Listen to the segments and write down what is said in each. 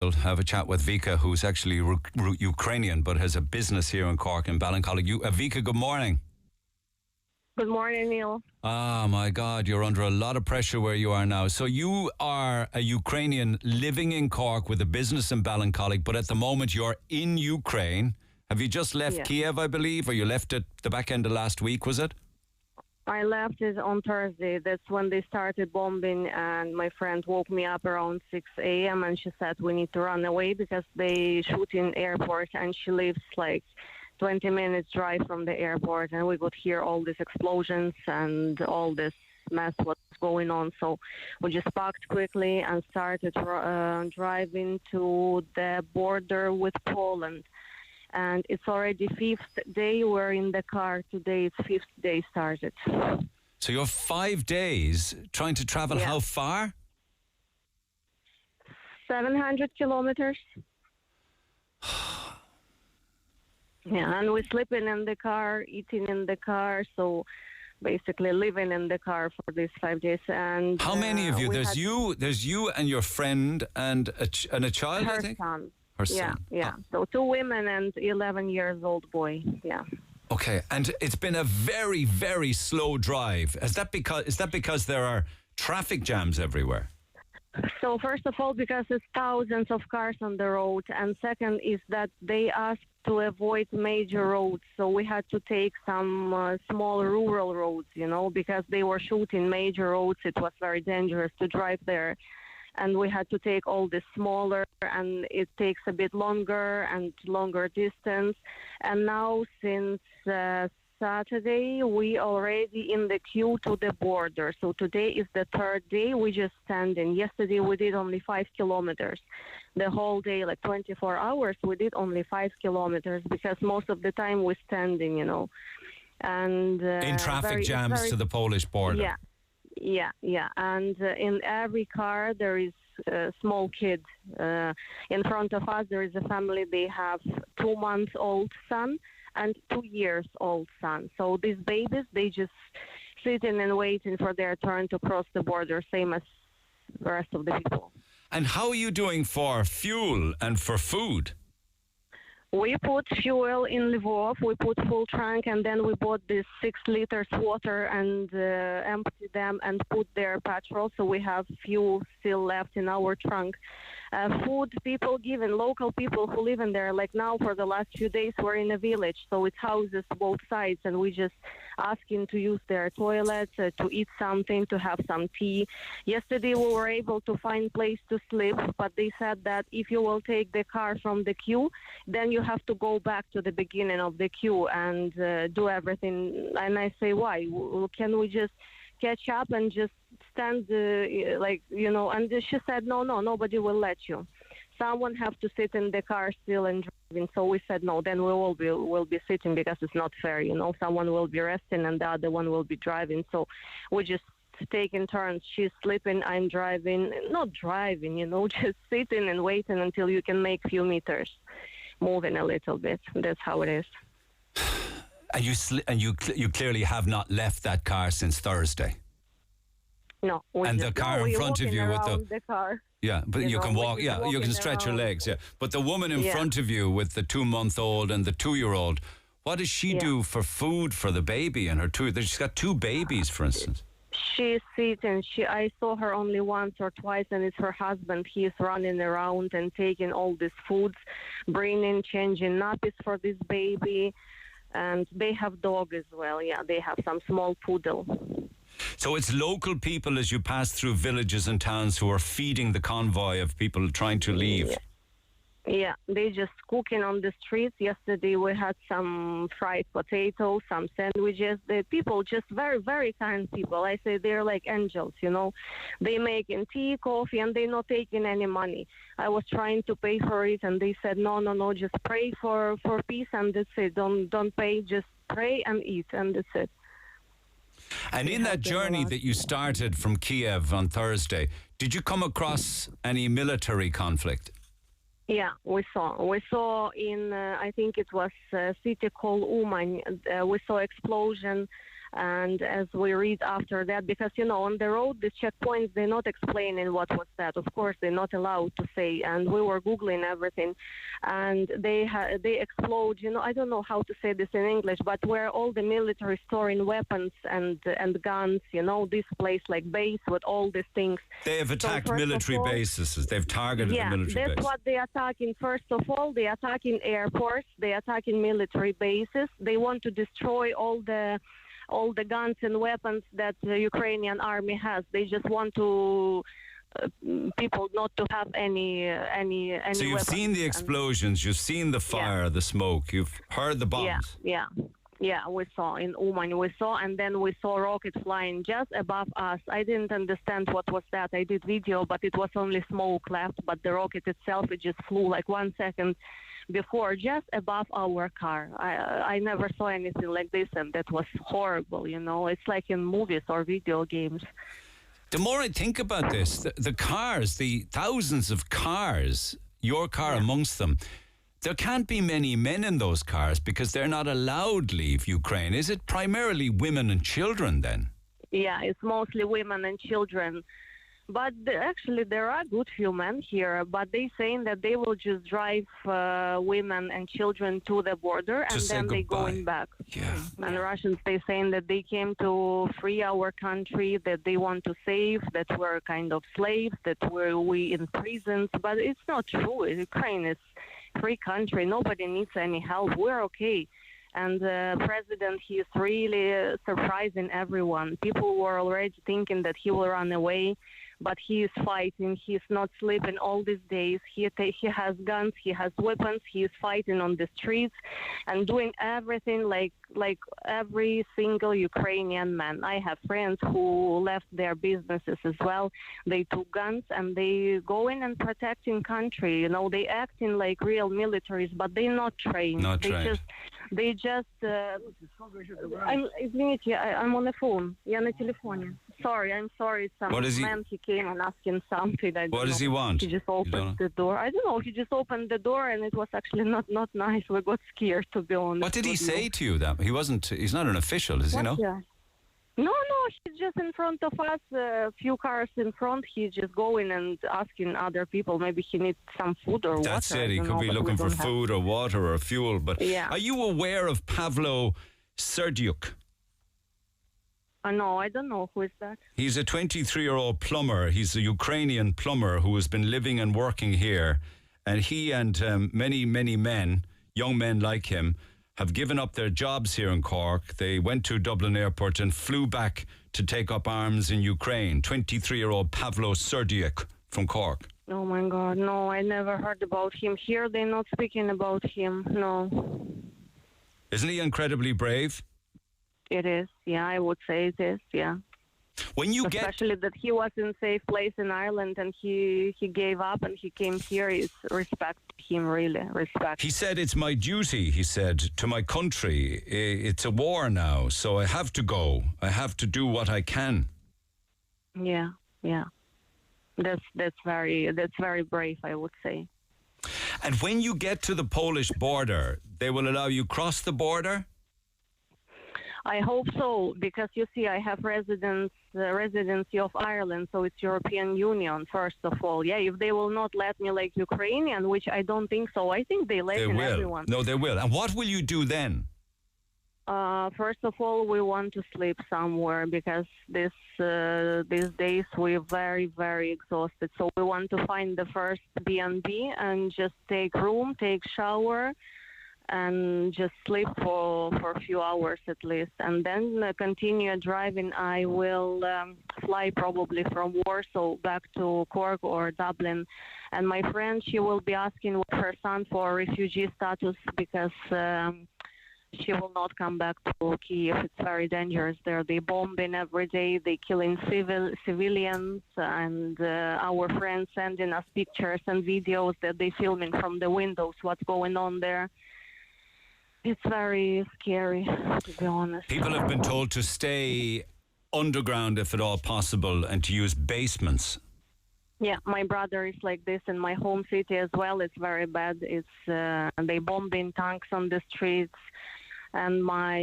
We'll have a chat with Vika, who's actually Ukrainian but has a business here in Cork in Ballincollig. Vika, good morning. Good morning, Neil. Ah, my God, you're under a lot of pressure where you are now. So you are a Ukrainian living in Cork with a business in Ballincollig, but at the moment you're in Ukraine. Have you just left Kyiv, I believe, or you left at the back end of last week, was it? I left it on Thursday. That's when they started bombing, and my friend woke me up around 6 a.m. and she said we need to run away because they shoot in airport, and she lives like 20 minutes drive from the airport, and we could hear all these explosions and all this mess what's going on. So we just packed quickly and started driving to the border with Poland. And it's already 5th day we're in the car. Today it's 5th day started. So you're 5 days trying to travel how far? 700 kilometers. Yeah, and we're sleeping in the car, eating in the car, so basically living in the car for these 5 days. And how many of you? There's you and your friend and a child, her I think? son. Her son. Yeah. So 2 women and 11 years old boy. Yeah. Okay, and it's been a very, very slow drive. Is that because there are traffic jams everywhere? So first of all, because there's thousands of cars on the road, and second is that they asked to avoid major roads, so we had to take some small rural roads, because they were shooting major roads. It was very dangerous to drive there, and we had to take all the smaller, and it takes a bit longer and longer distance. And now since Saturday, we already in the queue to the border. So today is the 3rd day. We just standing. Yesterday we did only 5 kilometers. The whole day, like 24 hours, we did only 5 kilometers because most of the time we're standing, And in traffic jams to the Polish border. Yeah. And in every car there is a small kid. In front of us there is a family. They have 2-month-old son and 2-year-old son. So these babies, they just sitting and waiting for their turn to cross the border, same as the rest of the people. And how are you doing for fuel and for food? We put fuel in Lvov, we put full tank, and then we bought this 6 liters water and emptied them and put their petrol, so we have fuel still left in our trunk. Food people given, local people who live in there, like now for the last few days we're in a village, so it houses both sides, and we just asking to use their toilets, to eat something, to have some tea. Yesterday we were able to find place to sleep, but they said that if you will take the car from the queue, then you have to go back to the beginning of the queue and do everything. And I say, why? Can we just catch up and just stand, and she said, no, nobody will let you. Someone have to sit in the car still and driving. So we said, no, then we will be sitting because it's not fair, Someone will be resting and the other one will be driving. So we just taking turns. She's sleeping, I'm driving. Not driving, just sitting and waiting until you can make few meters. Moving a little bit. That's how it is. And you clearly have not left that car since Thursday. No. And the car in front of you with the car. Yeah, but you can walk. Yeah, you can stretch your legs. Yeah, but the woman in front of you with the 2-month-old and the 2-year-old, what does she do for food for the baby and her two? She's got 2 babies, for instance. She's sitting. I saw her only once or twice, and it's her husband. He's running around and taking all these foods, bringing, changing nappies for this baby, and they have dog as well. Yeah, they have some small poodle. So it's local people as you pass through villages and towns who are feeding the convoy of people trying to leave. Yeah, they just cooking on the streets. Yesterday we had some fried potatoes, some sandwiches. The people just very, very kind people. I say they're like angels, They making tea, coffee, and they're not taking any money. I was trying to pay for it, and they said, no, just pray for peace, and that's it. Don't pay, just pray and eat, and that's it. And in that journey that you started from Kyiv on Thursday, did you come across any military conflict? Yeah, we saw in, I think it was a city called Uman, we saw explosion And as we read after that, because, on the road, the checkpoints, they're not explaining what was that. Of course, they're not allowed to say. And we were Googling everything. And they explode, I don't know how to say this in English, but where all the military storing weapons and guns, this place like base with all these things. They have attacked military bases. They've targeted the military base. That's what they're attacking. First of all, they're attacking airports. They're attacking military bases. They want to destroy all the guns and weapons that the Ukrainian army has. They just want to people not to have any. So you've seen the explosions, you've seen the fire, the smoke, you've heard the bombs. Yeah, we saw in Uman, and then we saw rockets flying just above us. I didn't understand what was that. I did video, but it was only smoke left, but the rocket itself, it just flew like 1 second before, just above our car. I never saw anything like this, and that was horrible, It's like in movies or video games. The more I think about this, the cars, the thousands of cars, your car amongst them, there can't be many men in those cars because they're not allowed leave Ukraine. Is it primarily women and children then? Yeah, it's mostly women and children. But actually, there are good few men here, but they saying that they will just drive women and children to the border and then they going back. Yeah. And the Russians, they saying that they came to free our country, that they want to save, that we're kind of slaves, that we in prisons. But it's not true. Ukraine is a free country. Nobody needs any help. We're okay. And the president, he is really surprising everyone. People were already thinking that he will run away, but he is fighting. He's not sleeping all these days. He has guns. He has weapons. He is fighting on the streets and doing everything like every single Ukrainian man. I have friends who left their businesses as well. They took guns and they go in and protecting country. They acting like real militaries, but they're not trained. They just. Извините, I'm on the phone. Я на телефоне. I'm sorry. Some man, he came and asking something. What does he want? He just opened the door. I don't know. He just opened the door and it was actually not nice. We got scared, to be honest. What did he say to you? That he's not an official, is he? No? Yeah. No, he's just in front of us, a few cars in front. He's just going and asking other people. Maybe he needs some food or water. That's it. He could be looking for food or water or fuel. But are you aware of Pavlo Serdyuk? No, I don't know. Who is that? He's a 23-year-old plumber. He's a Ukrainian plumber who has been living and working here. And he and many, many men, young men like him, have given up their jobs here in Cork. They went to Dublin Airport and flew back to take up arms in Ukraine. 23-year-old Pavlo Serdyuk from Cork. Oh, my God. No, I never heard about him. Here, they're not speaking about him. No. Isn't he incredibly brave? It is. Yeah, I would say it is. Yeah. When you Especially that he was in a safe place in Ireland and he gave up and he came here, it's respect him, really, respect. He said, it's my duty, he said, to my country. It's a war now, so I have to go. I have to do what I can. Yeah. That's very brave, I would say. And when you get to the Polish border, they will allow you cross the border? I hope so, because you see, I have residency of Ireland, so it's European Union, first of all. Yeah, if they will not let me like Ukrainian, which I don't think so, I think they let everyone. No, they will. And what will you do then? First of all, we want to sleep somewhere because these days we're very, very exhausted. So we want to find the first B&B and just take room, take shower, and just sleep for a few hours at least. And then continue driving. I will fly probably from Warsaw back to Cork or Dublin. And my friend, she will be asking her son for refugee status because she will not come back to Kyiv. It's very dangerous there. They bombing every day. They killing civilians. And our friends sending us pictures and videos that they filming from the windows what's going on there. It's very scary, to be honest. People have been told to stay underground if at all possible and to use basements. Yeah, my brother is like this in my home city as well. It's very bad. It's they bombing tanks on the streets. And my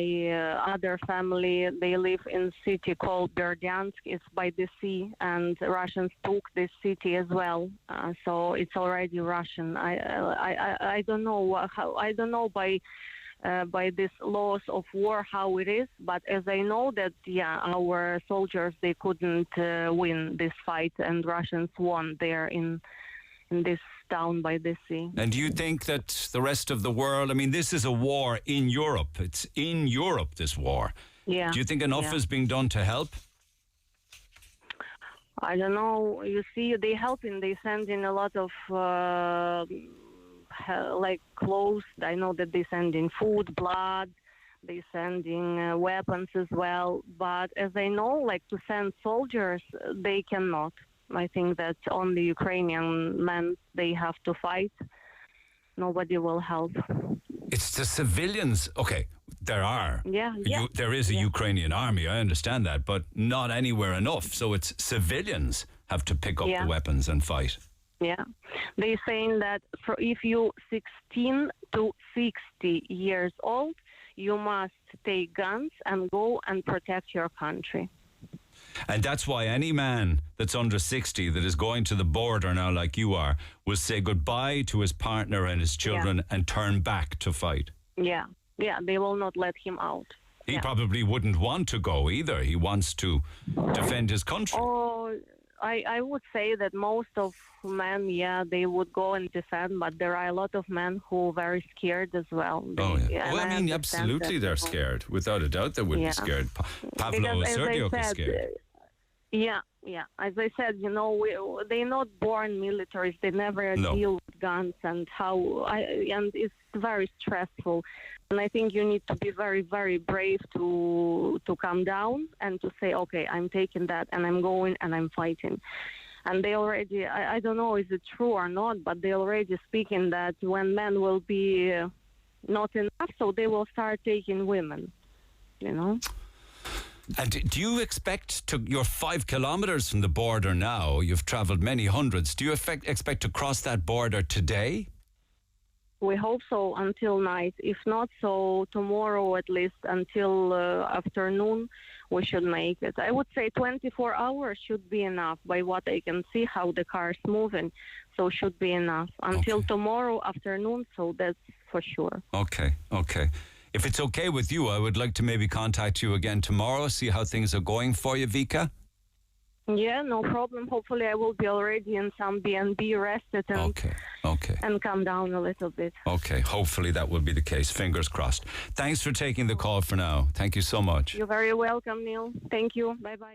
other family, they live in a city called Berdyansk. It's by the sea, and Russians took this city as well. So it's already Russian. I don't know how. I don't know by this laws of war how it is, but as I know that our soldiers, they couldn't win this fight, and Russians won there in this town by the sea. And do you think that the rest of the world, I mean, this is a war in Europe. It's in Europe, this war. Yeah. Do you think enough is being done to help? I don't know. You see, they helping. They send in a lot of like clothes. I know that they send in food, blood. They send in weapons as well. But as I know, like to send soldiers, they cannot. I think that only Ukrainian men, they have to fight. Nobody will help. It's the civilians. Okay, there are. There is a Ukrainian army, I understand that, but not anywhere enough. So it's civilians have to pick up the weapons and fight. Yeah. They're saying that if you 16 to 60 years old, you must take guns and go and protect your country. And that's why any man that's under 60 that is going to the border now like you are will say goodbye to his partner and his children and turn back to fight. Yeah, they will not let him out. He probably wouldn't want to go either. He wants to defend his country. Oh, I would say that most of men, they would go and defend, but there are a lot of men who are very scared as well. Well, I mean, absolutely they're scared. Without a doubt they would be scared. Pavlo Serdyuk is scared. Yeah. As I said, they're not born militaries. They never deal with guns and and it's very stressful. And I think you need to be very, very brave to come down and to say, okay, I'm taking that and I'm going and I'm fighting. And they already, I don't know is it true or not, but they already speaking that when men will be not enough, so they will start taking women, And do you expect you're 5 kilometres from the border now, you've travelled many hundreds, do you expect to cross that border today? We hope so until night. If not, so tomorrow at least until afternoon we should make it. I would say 24 hours should be enough by what I can see how the car is moving. So should be enough until tomorrow afternoon. So that's for sure. Okay. If it's okay with you, I would like to maybe contact you again tomorrow, see how things are going for you, Vika. Yeah, no problem. Hopefully I will be already in some B&B rested and come down a little bit. Okay, hopefully that will be the case. Fingers crossed. Thanks for taking the call for now. Thank you so much. You're very welcome, Neil. Thank you. Bye-bye.